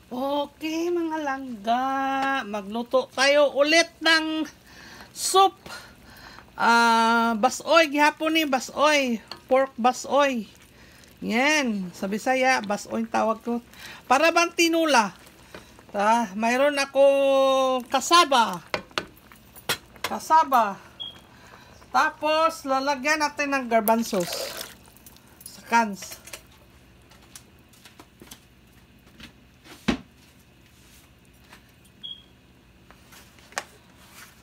Okay, mga langga, magluto tayo ulit ng soup. Basoy, gihapon ni basoy, pork basoy. Yan, sa Bisaya, basoy tawag ko. Para bang tinula. Mayroon ako kasaba. Tapos, lalagyan natin ng garbanzos sa cans.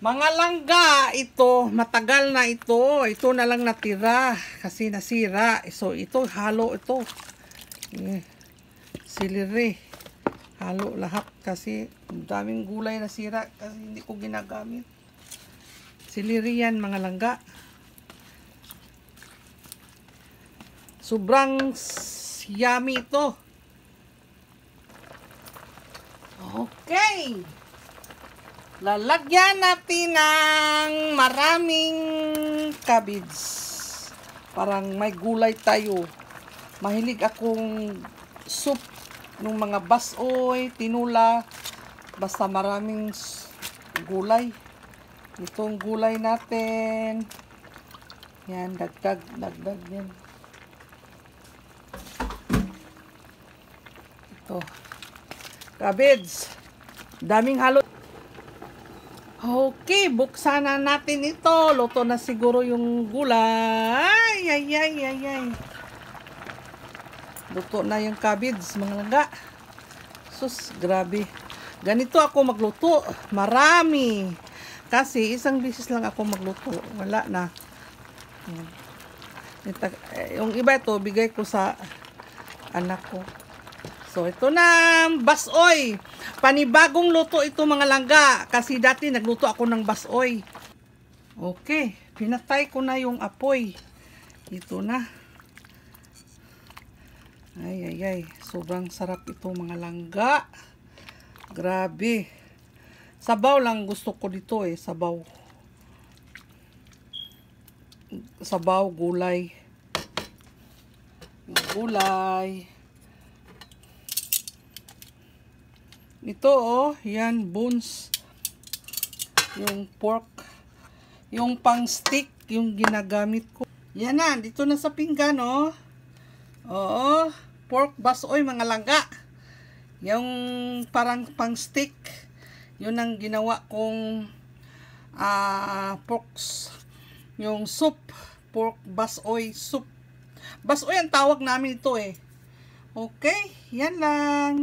Mga langga, ito, matagal na ito. Ito na lang natira kasi nasira. So, ito, halo ito. Siliri. Halo lahat kasi daming gulay nasira kasi hindi ko ginagamit. Siliri yan, mga langga. Sobrang yummy ito. Okay. Lalagyan natin ng maraming cabbage. Parang may gulay tayo. Mahilig akong soup ng mga basoy, tinula. Basta maraming gulay. Itong gulay natin. Yan, dagdag yan. Ito. Cabbage. Daming halo. Okay, buksan na natin ito. Luto na siguro yung gulay. Ay. Luto na yung cabbage, mga langga. Sus, grabe. Ganito ako magluto. Marami. Kasi isang beses lang ako magluto. Wala na. Yung iba ito, bigay ko sa anak ko. So, ito na, basoy. Panibagong luto ito, mga langga. Kasi dati nagluto ako ng basoy. Okay, pinatay ko na yung apoy. Ito na. Ay. Sobrang sarap ito, mga langga. Grabe. Sabaw lang gusto ko dito sabaw. Sabaw, gulay. Gulay. Ito yan, bones. Yung pork. Yung pang stick, yung ginagamit ko. Yan na, dito na sa pinggan, Oo, pork basoy, mga langga. Yung parang pang stick. Yun ang ginawa kong yung soup. Pork basoy soup. Basoy ang tawag namin ito Okay, yan lang.